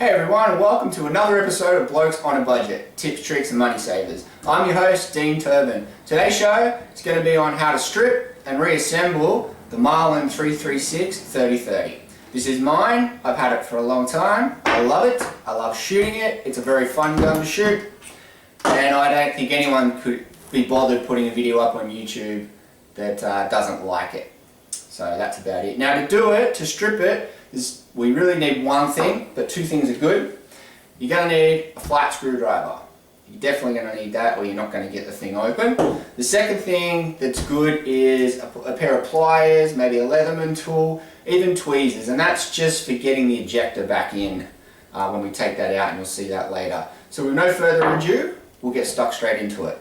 Hey everyone, and welcome to another episode of Blokes on a Budget, Tips, Tricks and Money Savers. I'm your host, Dean Turbin. Today's show is going to be on how to strip and reassemble the Marlin 336-3030. This is mine. I've had it for a long time. I love it. I love shooting it. It's a very fun gun to shoot. And I don't think anyone could be bothered putting a video up on YouTube that doesn't like it. So that's about it. Now to do it, to strip it, we really need one thing, but two things are good. You're going to need a flat screwdriver. You're definitely going to need that or you're not going to get the thing open. The second thing that's good is a pair of pliers, maybe a Leatherman tool, even tweezers, and that's just for getting the ejector back in when we take that out, and you'll see that later. So with no further ado, we'll get stuck straight into it.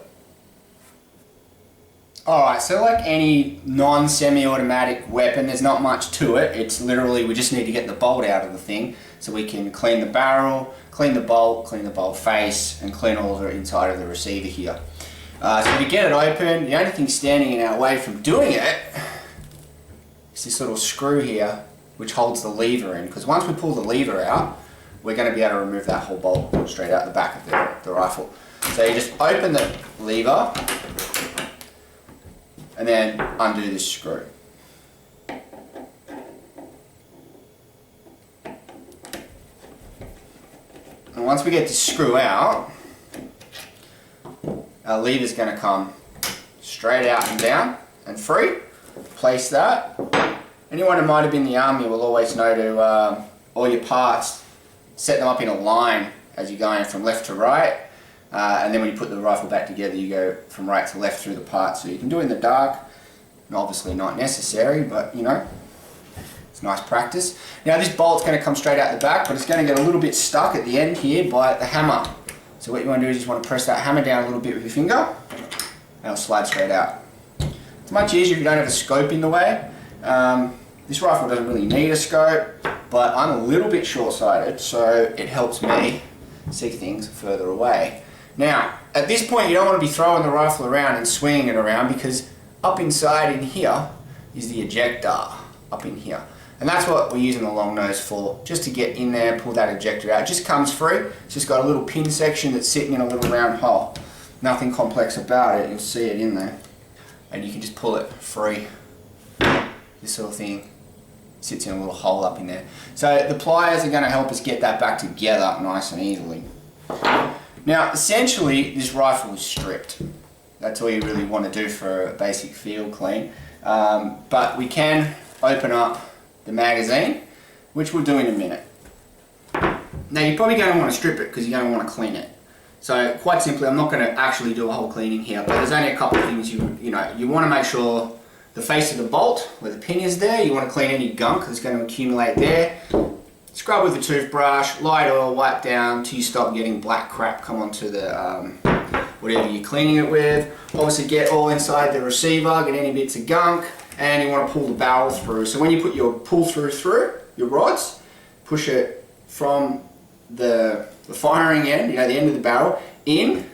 Alright, so like any non-semi-automatic weapon, there's not much to it. It's literally, we just need to get the bolt out of the thing so we can clean the barrel, clean the bolt face, and clean all the inside of the receiver here. So to get it open, the only thing standing in our way from doing it is this little screw here, which holds the lever in, because once we pull the lever out, we're going to be able to remove that whole bolt straight out the back of the rifle. So you just open the lever, and then undo this screw. And once we get this screw out, our lever is going to come straight out and down and free. Place that. Anyone who might have been in the army will always know to all your parts, set them up in a line as you're going from left to right. And then when you put the rifle back together, you go from right to left through the parts. So you can do it in the dark, and obviously not necessary, but you know, it's nice practice. Now this bolt's going to come straight out the back, but it's going to get a little bit stuck at the end here by the hammer. So what you want to do is just want to press that hammer down a little bit with your finger, and it'll slide straight out. It's much easier if you don't have a scope in the way. This rifle doesn't really need a scope, but I'm a little bit short-sighted, so it helps me see things further away. Now, at this point you don't want to be throwing the rifle around and swinging it around, because up inside in here is the ejector, up in here. And that's what we're using the long nose for, just to get in there, pull that ejector out. It just comes free. It's just got a little pin section that's sitting in a little round hole. Nothing complex about it, you'll see it in there. And you can just pull it free. This sort of thing sits in a little hole up in there. So the pliers are going to help us get that back together nice and easily. Now, essentially, this rifle is stripped. That's all you really want to do for a basic field clean. But we can open up the magazine, which we'll do in a minute. Now, you're probably going to want to strip it because you're going to want to clean it. So, quite simply, I'm not going to actually do a whole cleaning here, but there's only a couple of things you want to make sure the face of the bolt, where the pin is there, you want to clean any gunk that's going to accumulate there. Scrub with a toothbrush, light oil, wipe down until you stop getting black crap come onto the whatever you're cleaning it with. Obviously get all inside the receiver, get any bits of gunk, and you want to pull the barrel through. So when you put your pull through your rods, push it from the firing end, the end of the barrel, in,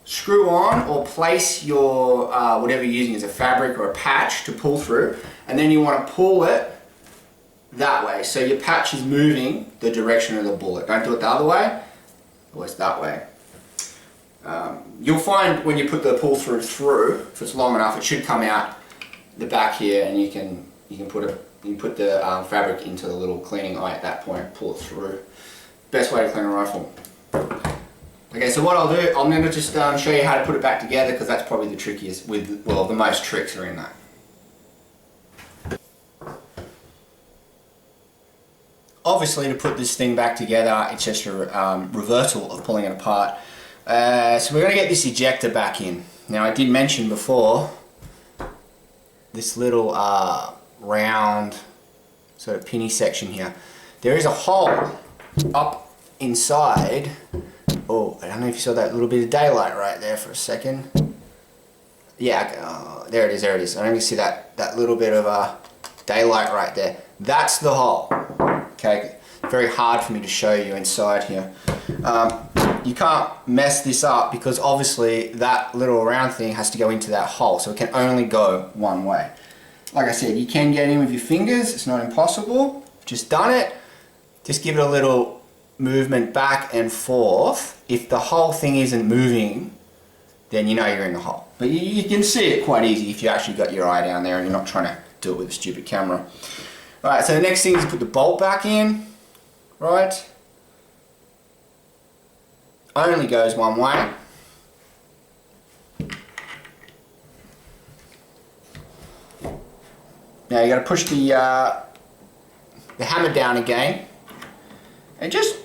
screw on or place your whatever you're using as a fabric or a patch to pull through, and then you want to pull it that way, so your patch is moving the direction of the bullet. Don't do it the other way, always that way. You'll find when you put the pull through, if it's long enough, it should come out the back here, and you can put the fabric into the little cleaning eye at that point, pull it through. Best way to clean a rifle. Okay, so what I'll do, I'm going to just show you how to put it back together, because that's probably the trickiest, the most tricks are in that. Obviously, to put this thing back together, it's just a reversal of pulling it apart. So we're going to get this ejector back in. Now, I did mention before, this little round sort of pinny section here. There is a hole up inside. Oh, I don't know if you saw that little bit of daylight right there for a second. Yeah, there it is, there it is. I don't even see that little bit of daylight right there. That's the hole. Okay, very hard for me to show you inside here. You can't mess this up because obviously that little round thing has to go into that hole, so it can only go one way. Like I said, you can get in with your fingers, it's not impossible. Just done it. just give it a little movement back and forth. If the whole thing isn't moving, then you know you're in the hole. But you can see it quite easy if you actually got your eye down there and you're not trying to do it with a stupid camera. Alright, so the next thing is put the bolt back in, right? Only goes one way. Now you got to push the hammer down again and just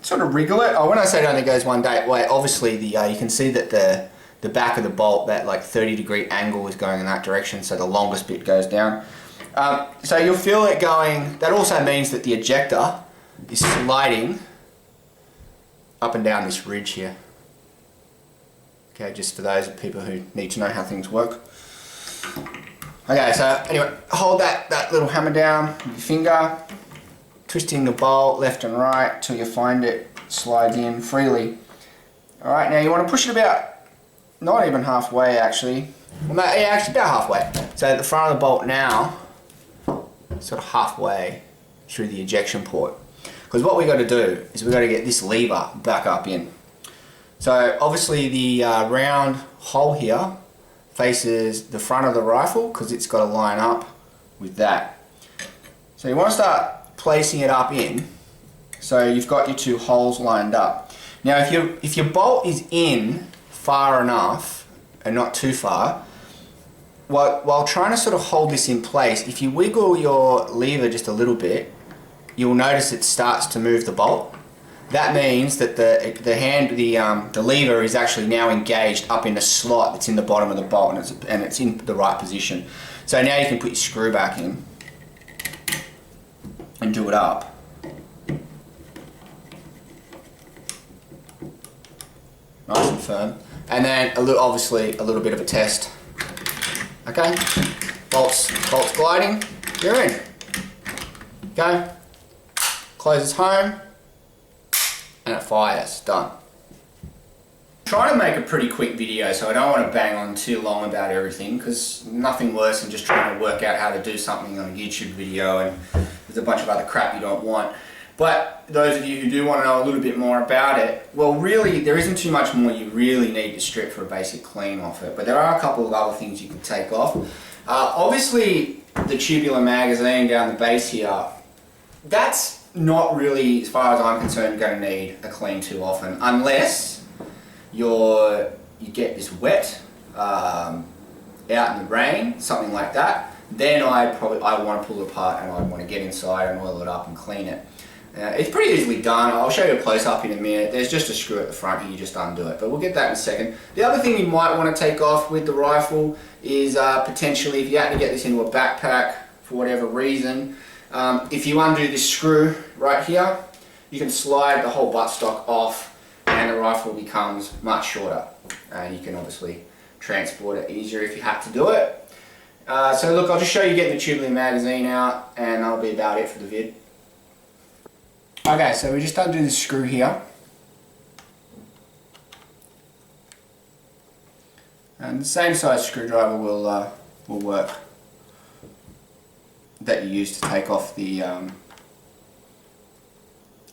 sort of wriggle it. Oh, when I say it only goes one way, obviously you can see that the back of the bolt, that like 30-degree angle is going in that direction, so the longest bit goes down. So you'll feel it going. That also means that the ejector is sliding up and down this ridge here. Okay, just for those people who need to know how things work. Okay, so anyway, hold that little hammer down with your finger, twisting the bolt left and right till you find it slides in freely. Alright, now you want to push it about, not even halfway actually, well, yeah, actually about halfway. So the front of the bolt now, sort of halfway through the ejection port. Because what we got to do is we got to get this lever back up in. So obviously the round hole here faces the front of the rifle because it's got to line up with that. So you want to start placing it up in so you've got your two holes lined up. Now if your bolt is in far enough and not too far, while trying to sort of hold this in place, if you wiggle your lever just a little bit, you'll notice it starts to move the bolt. That means that the lever is actually now engaged up in the slot that's in the bottom of the bolt, and it's in the right position. So now you can put your screw back in and do it up. Nice and firm. And then obviously a little bit of a test. Okay, bolts gliding, you're in. Go, closes home, and it fires, done. Trying to make a pretty quick video, so I don't want to bang on too long about everything, because nothing worse than just trying to work out how to do something on a YouTube video and there's a bunch of other crap you don't want. But those of you who do want to know a little bit more about it, well really there isn't too much more you really need to strip for a basic clean off it, but there are a couple of other things you can take off. Obviously the tubular magazine down the base here, that's not really, as far as I'm concerned, going to need a clean too often, unless you get this wet out in the rain, something like that. Then I want to pull it apart and I want to get inside and oil it up and clean it. It's pretty easily done. I'll show you a close-up in a minute. There's just a screw at the front here, you just undo it, but we'll get that in a second. The other thing you might want to take off with the rifle is potentially, if you had to get this into a backpack for whatever reason, if you undo this screw right here, you can slide the whole buttstock off and the rifle becomes much shorter, and you can obviously transport it easier if you have to do it. So look, I'll just show you getting the tubular magazine out, and that'll be about it for the vid. Okay, so we just undo the screw here, and the same size screwdriver will work that you use to take off the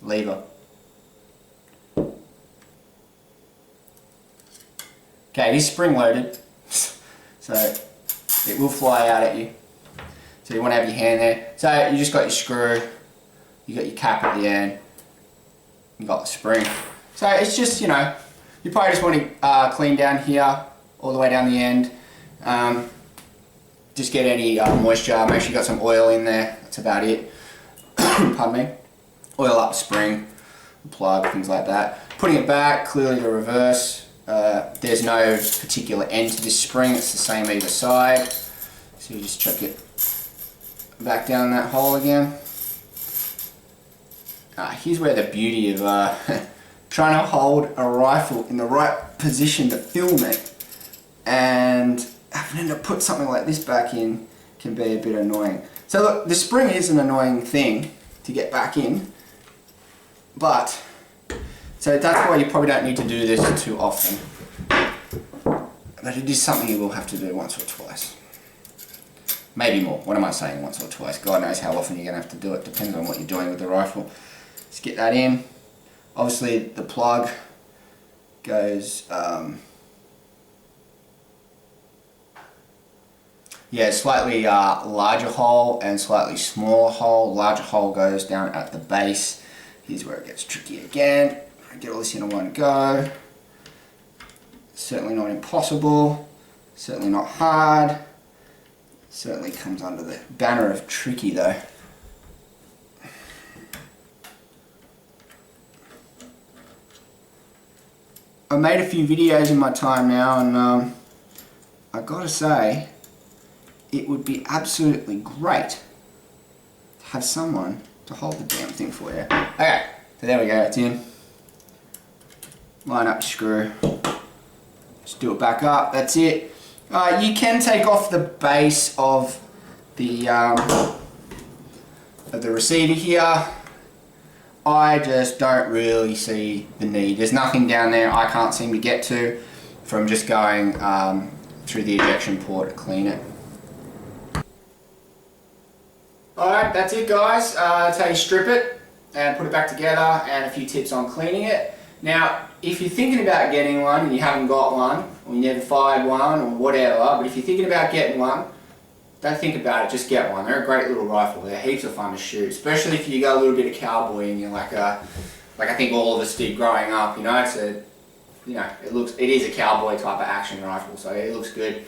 lever. Okay, it is spring loaded, so it will fly out at you. So you want to have your hand there. So you just got your screw, you got your cap at the end, you got the spring. So it's just, you know, you probably just want to clean down here, all the way down the end. Just get any moisture, make sure you got some oil in there, that's about it. Pardon me. Oil up the spring, the plug, things like that. Putting it back, clearly the reverse. There's no particular end to this spring, it's the same either side. So you just chuck it back down that hole again. Here's where the beauty of trying to hold a rifle in the right position to film it and having to put something like this back in can be a bit annoying. So look, the spring is an annoying thing to get back in, but so that's why you probably don't need to do this too often. But it is something you will have to do once or twice. maybe more. What am I saying, once or twice? God knows how often you're going to have to do it, depends on what you're doing with the rifle. Let's get that in. Obviously the plug goes, yeah, slightly larger hole and slightly smaller hole. Larger hole goes down at the base. Here's where it gets tricky again. Get all this in one go. Certainly not impossible. Certainly not hard. Certainly comes under the banner of tricky though. I made a few videos in my time now, and I gotta say, it would be absolutely great to have someone to hold the damn thing for you. Okay, so there we go, it's in. Line up your screw. Just do it back up, that's it. You can take off the base of the receiver here. I just don't really see the need. There's nothing down there I can't seem to get to from just going through the ejection port to clean it. Alright, that's it guys. That's how you strip it and put it back together, and a few tips on cleaning it. Now, if you're thinking about getting one and you haven't got one, or you never fired one or whatever, but if you're thinking about getting one, don't think about it, just get one. They're a great little rifle. They're heaps of fun to shoot, especially if you got a little bit of cowboy in you, like I think all of us did growing up. You know, it is a cowboy type of action rifle, so it looks good.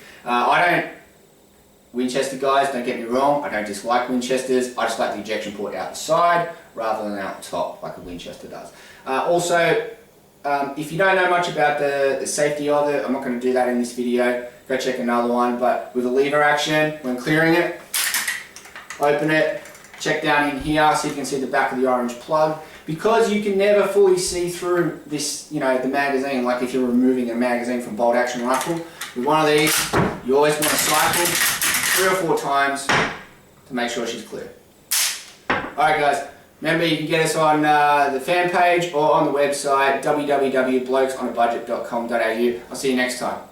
Winchester guys, don't get me wrong, I don't dislike Winchesters. I just like the ejection port out the side rather than out the top like a Winchester does. Also, if you don't know much about the safety of it, I'm not going to do that in this video. Go check another one. But with a lever action, when clearing it, open it, check down in here so you can see the back of the orange plug. Because you can never fully see through this, the magazine, like if you're removing a magazine from bolt action rifle. With one of these, you always want to cycle 3 or 4 times to make sure she's clear. Alright guys, remember you can get us on the fan page or on the website www.blokesonabudget.com.au. I'll see you next time.